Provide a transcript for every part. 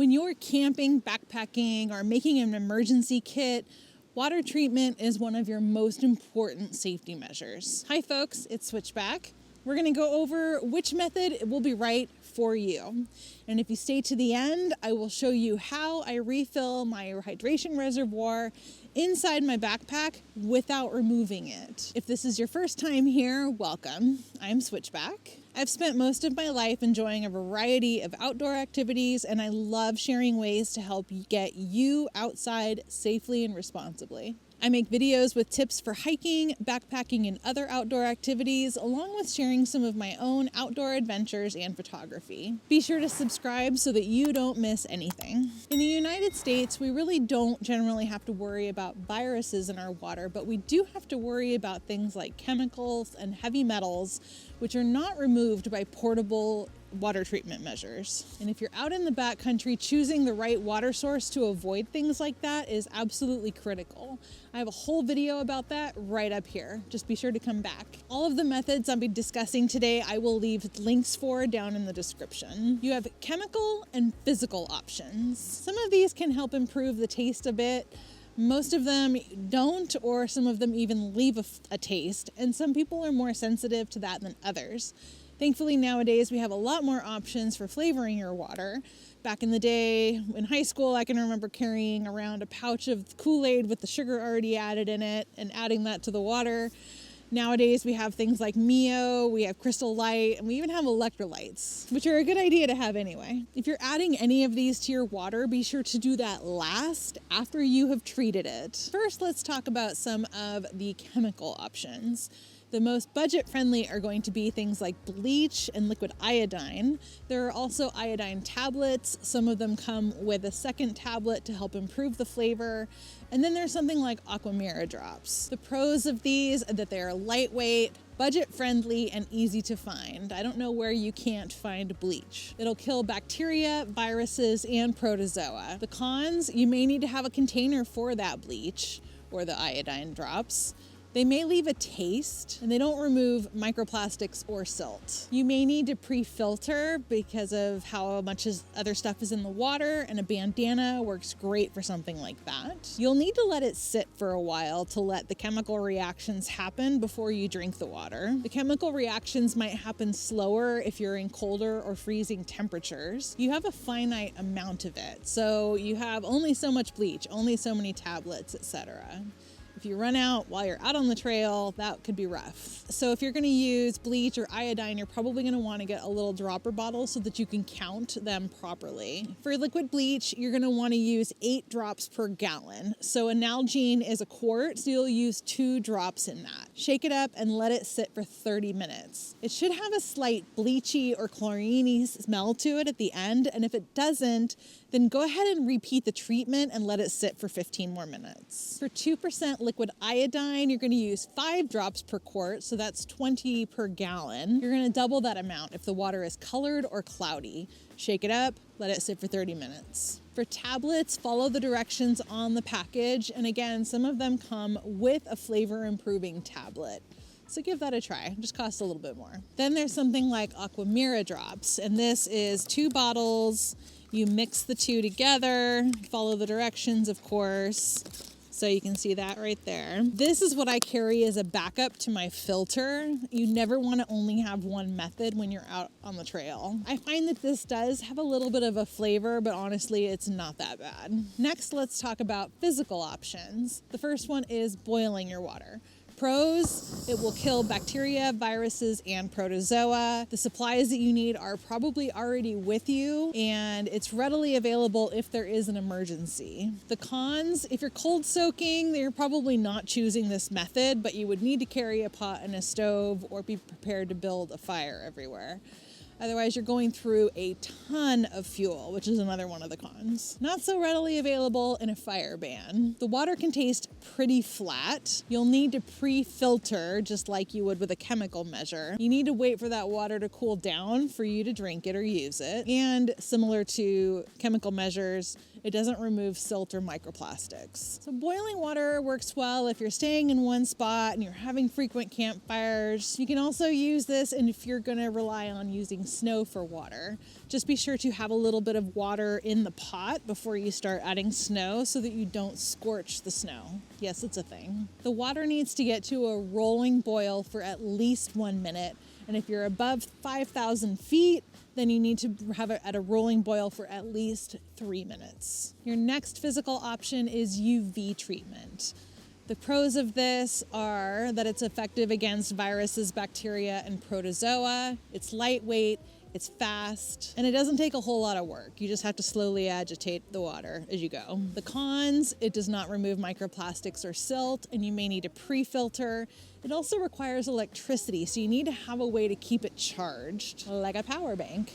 When you're camping, backpacking, or making an emergency kit, water treatment is one of your most important safety measures. Hi folks, it's Switchback. We're going to go over which method will be right for you. And if you stay to the end, I will show you how I refill my hydration reservoir inside my backpack without removing it. If this is your first time here, welcome. I'm Switchback. I've spent most of my life enjoying a variety of outdoor activities, and I love sharing ways to help get you outside safely and responsibly. I make videos with tips for hiking, backpacking, and other outdoor activities, along with sharing some of my own outdoor adventures and photography. Be sure to subscribe so that you don't miss anything. In the United States, we really don't generally have to worry about viruses in our water, but we do have to worry about things like chemicals and heavy metals, which are not removed by portable water treatment measures. And if you're out in the backcountry, choosing the right water source to avoid things like that is absolutely critical. I have a whole video about that right up here. Just be sure to come back. All of the methods I'll be discussing today, I will leave links for down in the description. You have chemical and physical options. Some of these can help improve the taste a bit. Most of them don't, or some of them even leave a taste, and some people are more sensitive to that than others. Thankfully, nowadays, we have a lot more options for flavoring your water. Back in the day, in high school, I can remember carrying around a pouch of Kool-Aid with the sugar already added in it and adding that to the water. Nowadays, we have things like Mio, we have Crystal Light, and we even have electrolytes, which are a good idea to have anyway. If you're adding any of these to your water, be sure to do that last, after you have treated it. First, let's talk about some of the chemical options. The most budget-friendly are going to be things like bleach and liquid iodine. There are also iodine tablets. Some of them come with a second tablet to help improve the flavor. And then there's something like Aquamira drops. The pros of these are that they are lightweight, budget-friendly, and easy to find. I don't know where you can't find bleach. It'll kill bacteria, viruses, and protozoa. The cons, you may need to have a container for that bleach or the iodine drops. They may leave a taste, and they don't remove microplastics or silt. You may need to pre-filter because of how much other stuff is in the water, and a bandana works great for something like that. You'll need to let it sit for a while to let the chemical reactions happen before you drink the water. The chemical reactions might happen slower if you're in colder or freezing temperatures. You have a finite amount of it, so you have only so much bleach, only so many tablets, etc. If you run out while you're out on the trail, that could be rough. So if you're going to use bleach or iodine, you're probably going to want to get a little dropper bottle so that you can count them properly. For liquid bleach, you're going to want to use 8 drops per gallon. So a Nalgene is a quart, so you'll use 2 drops in that. Shake it up and let it sit for 30 minutes. It should have a slight bleachy or chlorine-y smell to it at the end, and if it doesn't, then go ahead and repeat the treatment and let it sit for 15 more minutes. For 2% liquid iodine, you're going to use 5 drops per quart, so that's 20 per gallon. You're going to double that amount if the water is colored or cloudy. Shake it up, let it sit for 30 minutes. For tablets, follow the directions on the package, and again, some of them come with a flavor-improving tablet. So give that a try. It just costs a little bit more. Then there's something like Aquamira drops, and this is 2 bottles. You mix the 2 together, follow the directions, of course. So you can see that right there. This is what I carry as a backup to my filter. You never want to only have one method when you're out on the trail. I find that this does have a little bit of a flavor, but honestly, it's not that bad. Next, let's talk about physical options. The first one is boiling your water. Pros, it will kill bacteria, viruses, and protozoa. The supplies that you need are probably already with you, and it's readily available if there is an emergency. The cons, if you're cold soaking, you're probably not choosing this method, but you would need to carry a pot and a stove or be prepared to build a fire everywhere. Otherwise, you're going through a ton of fuel, which is another one of the cons. Not so readily available in a fire ban. The water can taste pretty flat. You'll need to pre-filter just like you would with a chemical measure. You need to wait for that water to cool down for you to drink it or use it. And similar to chemical measures, it doesn't remove silt or microplastics. So boiling water works well if you're staying in one spot and you're having frequent campfires. You can also use this, and if you're going to rely on using adding snow for water. Just be sure to have a little bit of water in the pot before you start adding snow so that you don't scorch the snow. Yes, it's a thing. The water needs to get to a rolling boil for at least 1 minute. And if you're above 5,000 feet, then you need to have it at a rolling boil for at least 3 minutes. Your next physical option is UV treatment. The pros of this are that it's effective against viruses, bacteria, and protozoa. It's lightweight, it's fast, and it doesn't take a whole lot of work. You just have to slowly agitate the water as you go. The cons, it does not remove microplastics or silt, and you may need a pre-filter. It also requires electricity, so you need to have a way to keep it charged, like a power bank.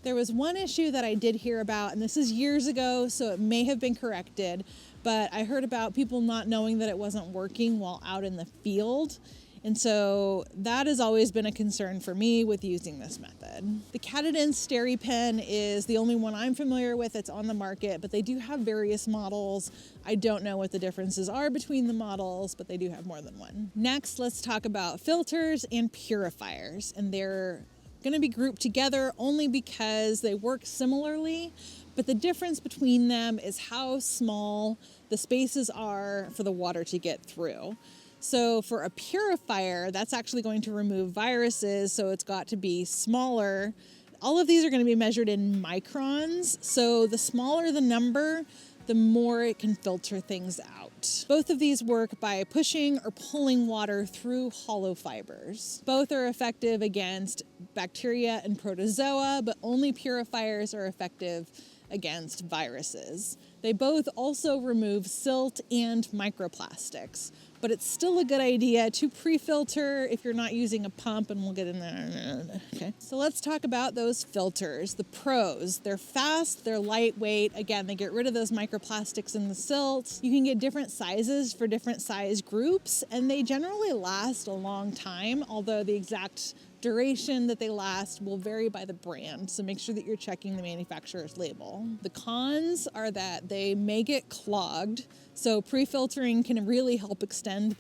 There was one issue that I did hear about, and this is years ago, so it may have been corrected, but I heard about people not knowing that it wasn't working while out in the field. And so that has always been a concern for me with using this method. The Katadyn SteriPen is the only one I'm familiar with that's on the market, but they do have various models. I don't know what the differences are between the models, but they do have more than one. Next, let's talk about filters and purifiers. And they're going to be grouped together only because they work similarly, but the difference between them is how small the spaces are for the water to get through. So for a purifier, that's actually going to remove viruses, so it's got to be smaller. All of these are going to be measured in microns, so the smaller the number, the more it can filter things out. Both of these work by pushing or pulling water through hollow fibers. Both are effective against bacteria and protozoa, but only purifiers are effective against viruses. They both also remove silt and microplastics, but it's still a good idea to pre-filter if you're not using a pump, and we'll get in there. Okay. So let's talk about those filters. The pros, they're fast, they're lightweight. Again, they get rid of those microplastics in the silt. You can get different sizes for different size groups, and they generally last a long time, although the exact duration that they last will vary by the brand, so make sure that you're checking the manufacturer's label. The cons are that they may get clogged, so pre-filtering can really help extend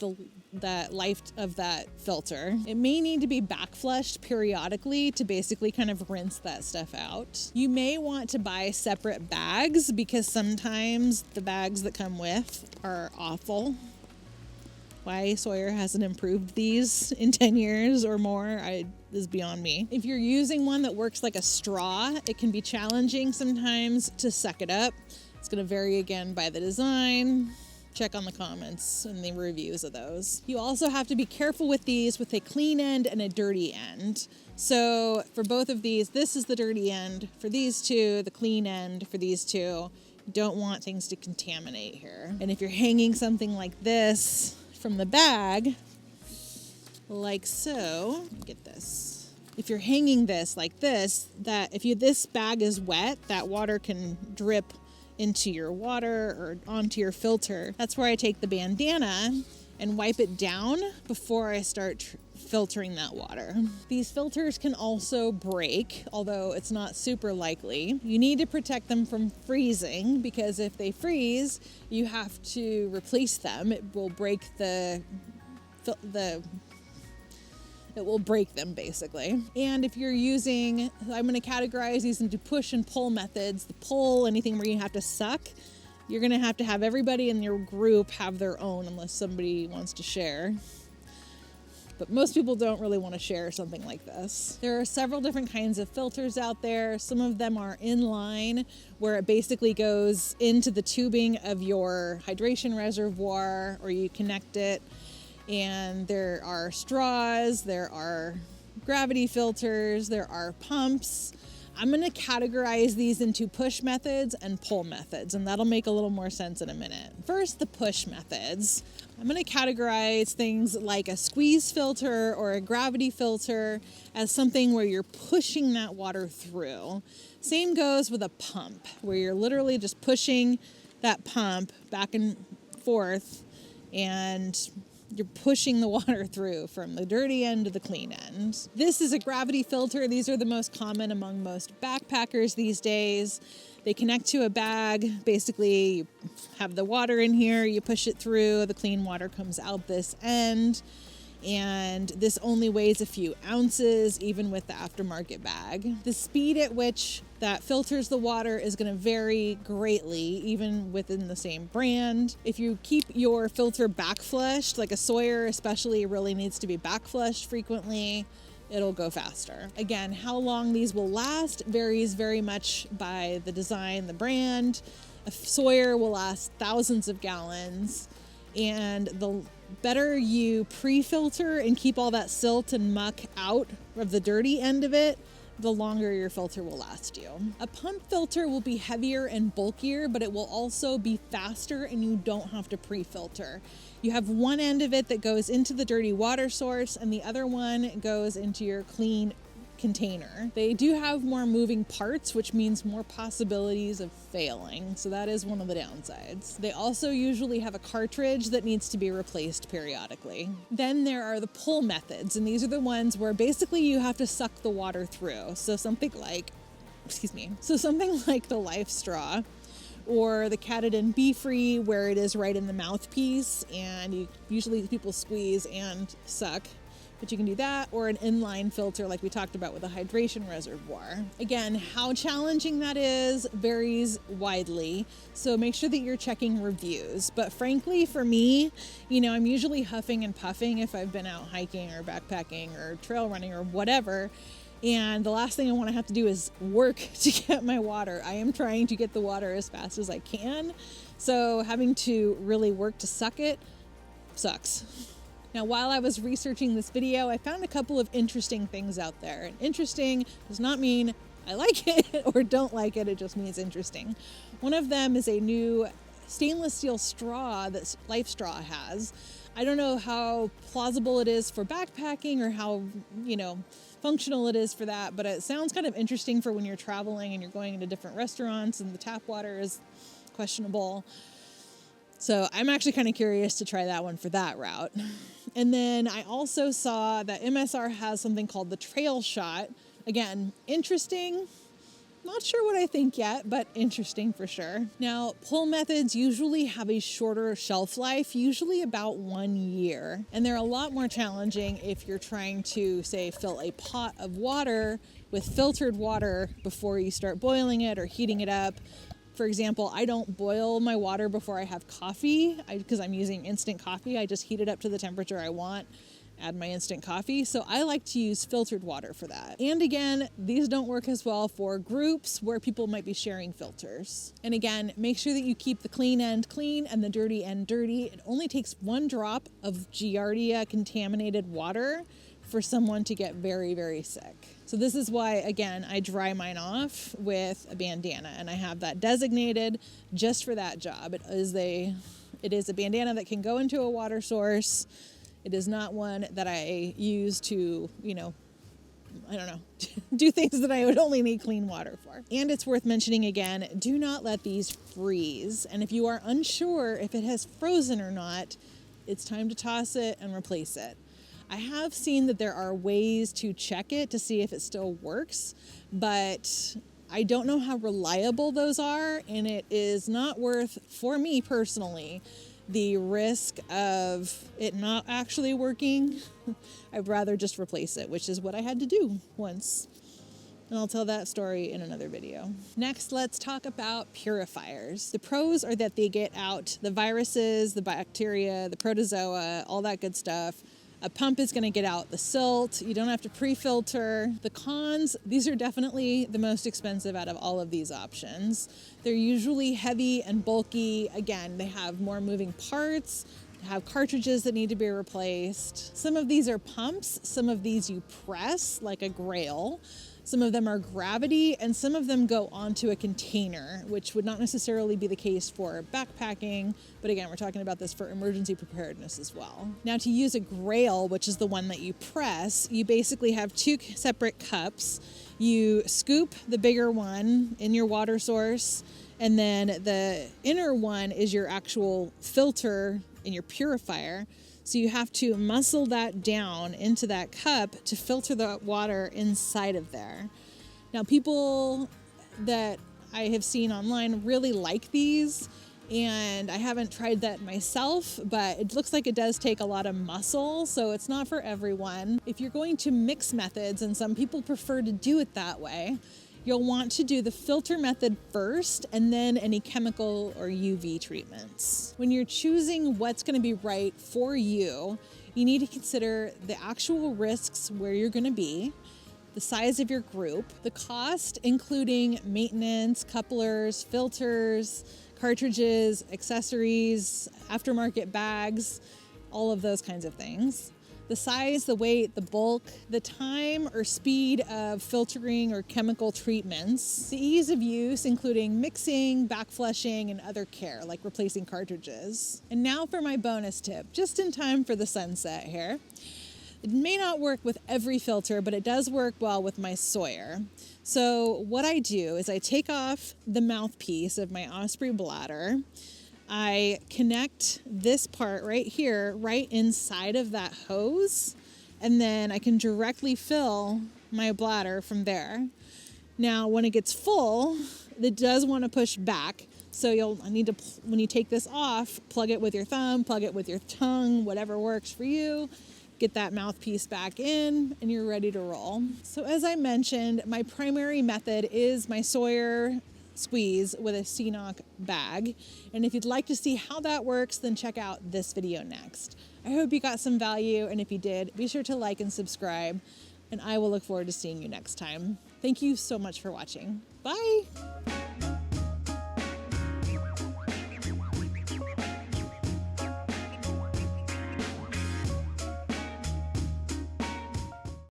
the life of that filter. It may need to be back flushed periodically to basically kind of rinse that stuff out. You may want to buy separate bags because sometimes the bags that come with are awful. Why Sawyer hasn't improved these in 10 years or more is beyond me. If you're using one that works like a straw, it can be challenging sometimes to suck it up. It's going to vary again by the design. Check on the comments and the reviews of those. You also have to be careful with these with a clean end and a dirty end. So for both of these, this is the dirty end. For these two, the clean end for these two. You don't want things to contaminate here. And if you're hanging something like this from the bag, like so, get this. If you're hanging this like this, this bag is wet, that water can drip into your water or onto your filter. That's where I take the bandana and wipe it down before I start filtering that water. These filters can also break, although it's not super likely. You need to protect them from freezing because if they freeze, you have to replace them. It will break it will break them basically. And if you're using, I'm going to categorize these into push and pull methods. The pull, anything where you have to suck, you're going to have everybody in your group have their own unless somebody wants to share. But most people don't really want to share something like this. There are several different kinds of filters out there. Some of them are inline, where it basically goes into the tubing of your hydration reservoir, or you connect it. And there are straws, there are gravity filters, there are pumps. I'm going to categorize these into push methods and pull methods, and that'll make a little more sense in a minute. First, the push methods. I'm going to categorize things like a squeeze filter or a gravity filter as something where you're pushing that water through. Same goes with a pump, where you're literally just pushing that pump back and forth, and you're pushing the water through from the dirty end to the clean end. This is a gravity filter. These are the most common among most backpackers these days. They connect to a bag. Basically, you have the water in here, you push it through, the clean water comes out this end. And this only weighs a few ounces, even with the aftermarket bag. The speed at which that filters the water is going to vary greatly, even within the same brand. If you keep your filter back flushed, like a Sawyer especially really needs to be back flushed frequently, it'll go faster. Again, how long these will last varies very much by the design, the brand. A Sawyer will last thousands of gallons, and the better you pre-filter and keep all that silt and muck out of the dirty end of it, the longer your filter will last you. A pump filter will be heavier and bulkier, but it will also be faster, and you don't have to pre-filter. You have one end of it that goes into the dirty water source, and the other one goes into your clean container. They do have more moving parts, which means more possibilities of failing. So that is one of the downsides. They also usually have a cartridge that needs to be replaced periodically. Then there are the pull methods, and these are the ones where basically you have to suck the water through. So something like the Life Straw, or the Katadyn Be Free, where it is right in the mouthpiece, and usually people squeeze and suck. But you can do that, or an inline filter like we talked about with a hydration reservoir. Again, how challenging that is varies widely, so make sure that you're checking reviews. But frankly, for me, I'm usually huffing and puffing if I've been out hiking or backpacking or trail running or whatever, and the last thing I want to have to do is work to get my water. I am trying to get the water as fast as I can, so having to really work to suck it sucks. Now, while I was researching this video, I found a couple of interesting things out there. And interesting does not mean I like it or don't like it, it just means interesting. One of them is a new stainless steel straw that Life Straw has. I don't know how plausible it is for backpacking or how, functional it is for that, but it sounds kind of interesting for when you're traveling and you're going into different restaurants and the tap water is questionable. So I'm actually kind of curious to try that one for that route. And then I also saw that MSR has something called the Trail Shot. Again, interesting. Not sure what I think yet, but interesting for sure. Now, pull methods usually have a shorter shelf life, usually about 1 year. And they're a lot more challenging if you're trying to, say, fill a pot of water with filtered water before you start boiling it or heating it up. For example, I don't boil my water before I have coffee because I'm using instant coffee. I just heat it up to the temperature I want, add my instant coffee. So I like to use filtered water for that. And again, these don't work as well for groups where people might be sharing filters. And again, make sure that you keep the clean end clean and the dirty end dirty. It only takes 1 drop of Giardia contaminated water for someone to get very, very sick. So this is why, again, I dry mine off with a bandana, and I have that designated just for that job. It is a bandana that can go into a water source. It is not one that I use to, do things that I would only need clean water for. And it's worth mentioning again, do not let these freeze. And if you are unsure if it has frozen or not, it's time to toss it and replace it. I have seen that there are ways to check it to see if it still works, but I don't know how reliable those are, and it is not worth, for me personally, the risk of it not actually working. I'd rather just replace it, which is what I had to do once. And I'll tell that story in another video. Next, let's talk about purifiers. The pros are that they get out the viruses, the bacteria, the protozoa, all that good stuff. A pump is going to get out the silt. You don't have to pre-filter. The cons, these are definitely the most expensive out of all of these options. They're usually heavy and bulky. Again, they have more moving parts, have cartridges that need to be replaced. Some of these are pumps. Some of these you press, like a Grail. Some of them are gravity, and some of them go onto a container, which would not necessarily be the case for backpacking. But again, we're talking about this for emergency preparedness as well. Now, to use a Grail, which is the one that you press, you basically have 2 separate cups. You scoop the bigger one in your water source, and then the inner one is your actual filter in your purifier. So you have to muscle that down into that cup to filter the water inside of there. Now, people that I have seen online really like these, And I haven't tried that myself, but it looks like it does take a lot of muscle, so it's not for everyone. If you're going to mix methods, and some people prefer to do it that way, you'll want to do the filter method first and then any chemical or UV treatments. When you're choosing what's going to be right for you, you need to consider the actual risks where you're going to be, the size of your group, the cost, including maintenance, couplers, filters, cartridges, accessories, aftermarket bags, all of those kinds of things. The size, the weight, the bulk, the time or speed of filtering or chemical treatments, the ease of use, including mixing, backflushing, and other care, like replacing cartridges. And now for my bonus tip, just in time for the sunset here. It may not work with every filter, but it does work well with my Sawyer. So what I do is I take off the mouthpiece of my Osprey bladder. I connect this part right here, right inside of that hose, and then I can directly fill my bladder from there. Now, when it gets full, it does want to push back. So you'll need to, when you take this off, plug it with your thumb, plug it with your tongue, whatever works for you. Get that mouthpiece back in and you're ready to roll. So as I mentioned, my primary method is my Sawyer squeeze with a CNOC bag. And if you'd like to see how that works, then check out this video next. I hope you got some value, and if you did, be sure to like and subscribe, and I will look forward to seeing you next time. Thank you so much for watching. Bye.